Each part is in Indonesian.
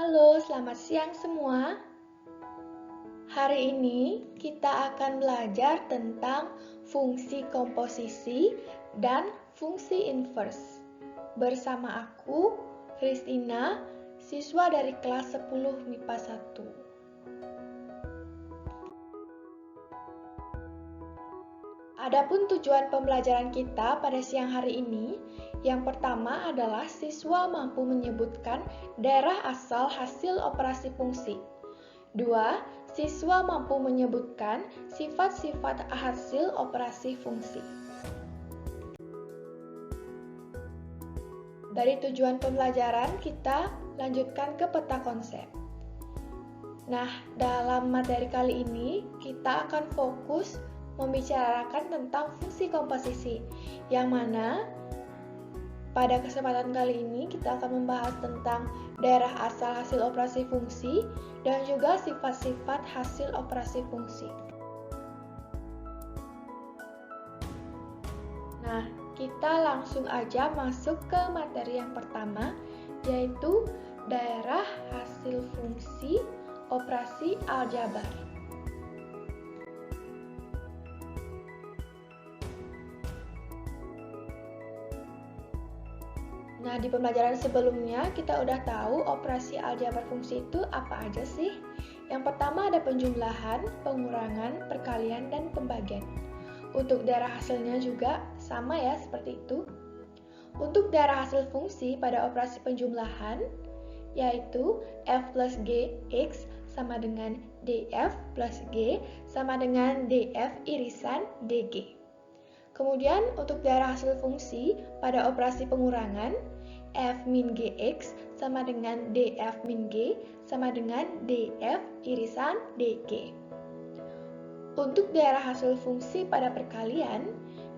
Halo, selamat siang semua. Hari ini kita akan belajar tentang fungsi komposisi dan fungsi inverse. Bersama aku, Christina, siswa dari kelas 10 MIPA 1. Adapun tujuan pembelajaran kita pada siang hari ini, yang pertama adalah siswa mampu menyebutkan daerah asal hasil operasi fungsi. 2. Siswa mampu menyebutkan sifat-sifat hasil operasi fungsi. Dari tujuan pembelajaran, kita lanjutkan ke peta konsep. Nah, dalam materi kali ini, kita akan fokus membicarakan tentang fungsi komposisi, yang mana pada kesempatan kali ini kita akan membahas tentang daerah asal hasil operasi fungsi dan juga sifat-sifat hasil operasi fungsi. Nah, kita langsung aja masuk ke materi yang pertama, yaitu daerah hasil fungsi operasi aljabar. Nah, di pembelajaran sebelumnya kita udah tahu operasi aljabar fungsi itu apa aja sih? Yang pertama ada penjumlahan, pengurangan, perkalian, dan pembagian. Untuk daerah hasilnya juga sama ya seperti itu. Untuk daerah hasil fungsi pada operasi penjumlahan, yaitu f plus g x sama dengan df plus g sama dengan df irisan dg. Kemudian untuk daerah hasil fungsi pada operasi pengurangan, f min gx sama dengan df min g sama dengan df irisan dg. Untuk daerah hasil fungsi pada perkalian,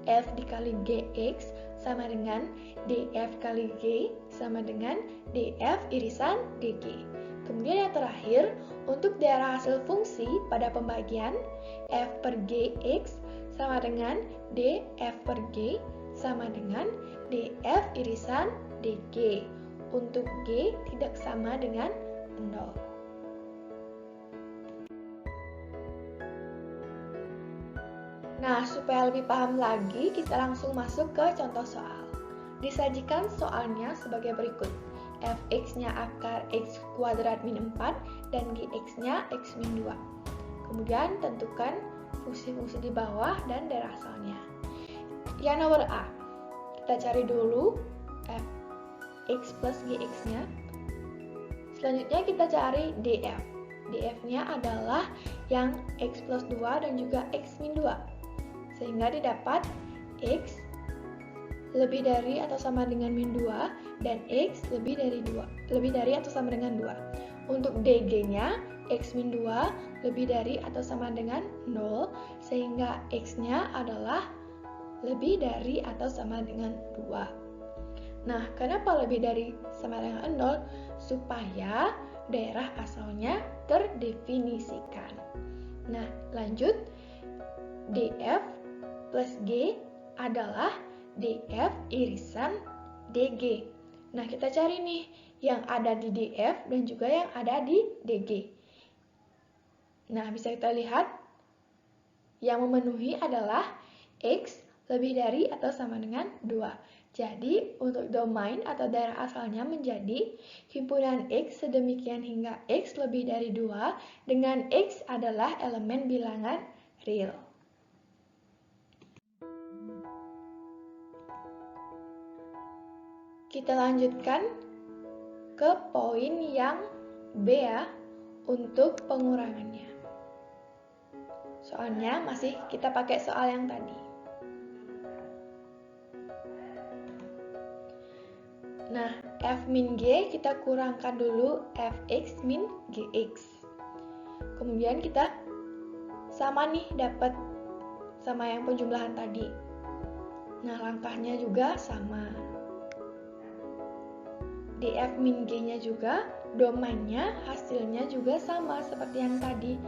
f dikali gx sama dengan df kali g sama dengan df irisan dg. Kemudian yang terakhir, untuk daerah hasil fungsi pada pembagian, f per gx sama dengan df per g sama dengan df irisan dg. Untuk g tidak sama dengan 0. Nah, supaya lebih paham lagi, kita langsung masuk ke contoh soal. Disajikan soalnya sebagai berikut. Fx-nya akar x kuadrat min 4 dan gx-nya x min 2. Kemudian tentukan fungsi-fungsi di bawah dan daerah asalnya. Yang nomor A, kita cari dulu fx plus gx-nya. Selanjutnya kita cari df. df-nya adalah yang x plus 2 dan juga x min 2. Sehingga didapat x lebih dari atau sama dengan min 2 dan x lebih dari atau sama dengan 2. Untuk dg-nya x min 2 lebih dari atau sama dengan 0, sehingga x-nya adalah lebih dari atau sama dengan 2. Nah, kenapa lebih dari sama dengan 0? Supaya daerah asalnya terdefinisikan. Nah, lanjut. df plus g adalah df irisan dg. Nah, kita cari nih yang ada di df dan juga yang ada di dg. Nah, bisa kita lihat yang memenuhi adalah x lebih dari atau sama dengan 2. Jadi, untuk domain atau daerah asalnya menjadi himpunan x sedemikian hingga x lebih dari 2 dengan x adalah elemen bilangan real. Kita lanjutkan ke poin yang B ya, untuk pengurangannya. Soalnya masih kita pakai soal yang tadi. Nah, f min g kita kurangkan dulu fx min gx. Kemudian kita sama nih dapat sama yang penjumlahan tadi. Nah, langkahnya juga sama. df min g-nya juga, domainnya, hasilnya juga sama seperti yang tadi.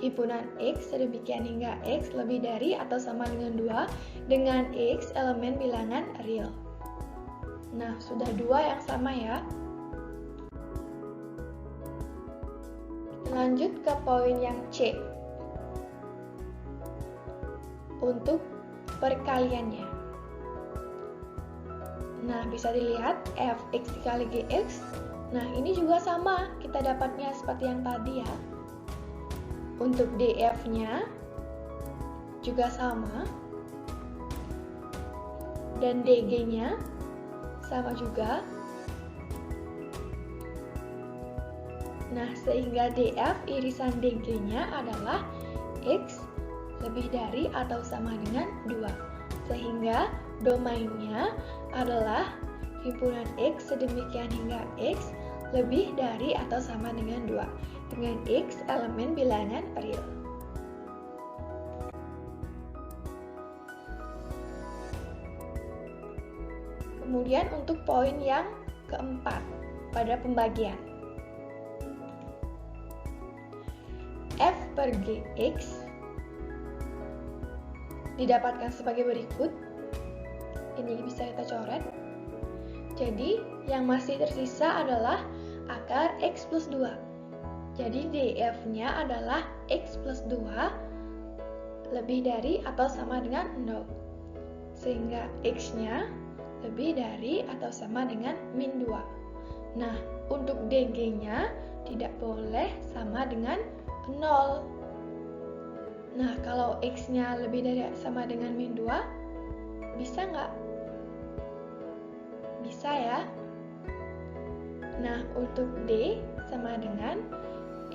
Himpunan x sedemikian hingga x lebih dari atau sama dengan 2 dengan x elemen bilangan real. Nah, sudah 2 yang sama ya. Lanjut ke poin yang C. Untuk perkaliannya. Nah, bisa dilihat fx dikali gx. Nah, ini juga sama, kita dapatnya seperti yang tadi ya. Untuk df-nya juga sama. Dan dg-nya sama juga. Nah, sehingga df irisan dg-nya adalah x lebih dari atau sama dengan 2. Sehingga domainnya adalah himpunan x sedemikian hingga x lebih dari atau sama dengan 2, dengan x elemen bilangan real. Kemudian untuk poin yang keempat pada pembagian. F per gx didapatkan sebagai berikut. Ini bisa kita coret. Jadi, yang masih tersisa adalah akar x plus 2. Jadi, df-nya adalah x plus 2 lebih dari atau sama dengan 0. Sehingga x-nya lebih dari atau sama dengan min 2. Nah, untuk dg-nya tidak boleh sama dengan 0. Nah, kalau x-nya lebih dari atau sama dengan min 2, bisa nggak? Bisa ya. Nah, untuk D sama dengan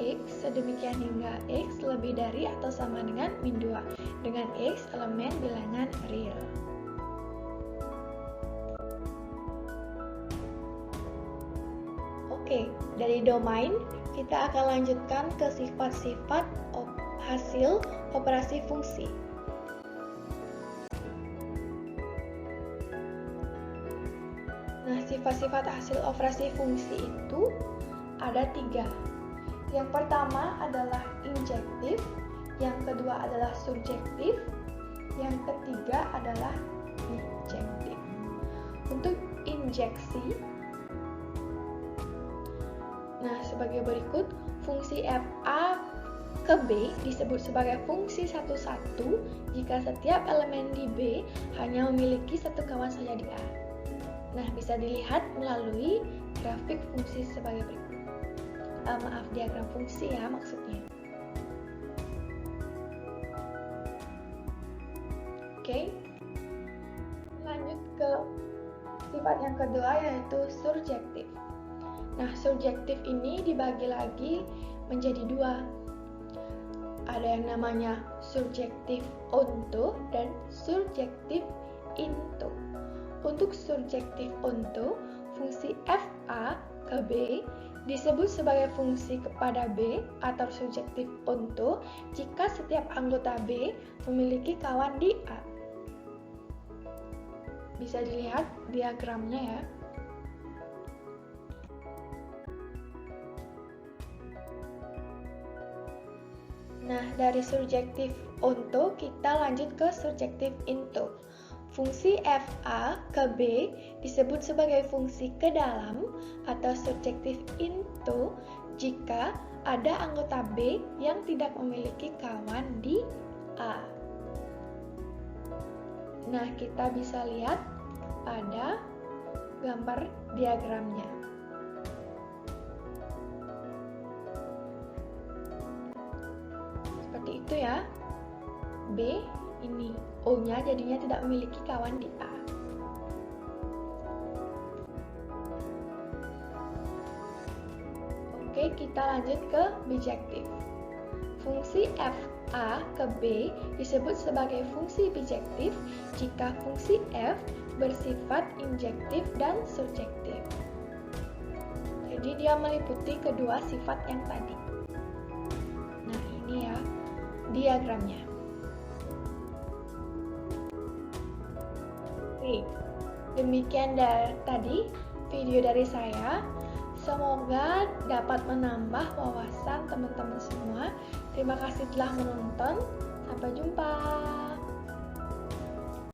x sedemikian hingga x lebih dari atau sama dengan min 2, dengan x elemen bilangan real. Oke, dari domain kita akan lanjutkan ke sifat-sifat hasil operasi fungsi. Nah, sifat-sifat hasil operasi fungsi itu ada 3. Yang pertama adalah injektif, yang kedua adalah surjektif, yang ketiga adalah bijektif. Untuk injeksi, nah sebagai berikut, fungsi fa ke b disebut sebagai fungsi 1,1 jika setiap elemen di B hanya memiliki satu kawan saja di A. Nah, bisa dilihat melalui grafik fungsi sebagai berikut. Diagram fungsi ya maksudnya. Oke. Lanjut ke sifat yang kedua yaitu surjektif. Nah, surjektif ini dibagi lagi menjadi 2. Ada yang namanya surjektif onto dan surjektif into. Untuk surjektif onto, fungsi fa ke b disebut sebagai fungsi kepada b atau surjektif onto jika setiap anggota b memiliki kawan di A. Bisa dilihat diagramnya ya. Nah, dari surjektif onto kita lanjut ke surjektif into. Fungsi fa ke b disebut sebagai fungsi ke dalam atau surjektif into jika ada anggota b yang tidak memiliki kawan di A. Nah, kita bisa lihat pada gambar diagramnya. Seperti itu ya. B ini O-nya jadinya tidak memiliki kawan di A. Oke, kita lanjut ke bijektif. Fungsi fa ke b disebut sebagai fungsi bijektif jika fungsi f bersifat injektif dan surjektif. Jadi dia meliputi kedua sifat yang tadi. Nah, ini ya diagramnya. Oke, demikian tadi video dari saya. Semoga dapat menambah wawasan teman-teman semua. Terima kasih telah menonton. Sampai jumpa.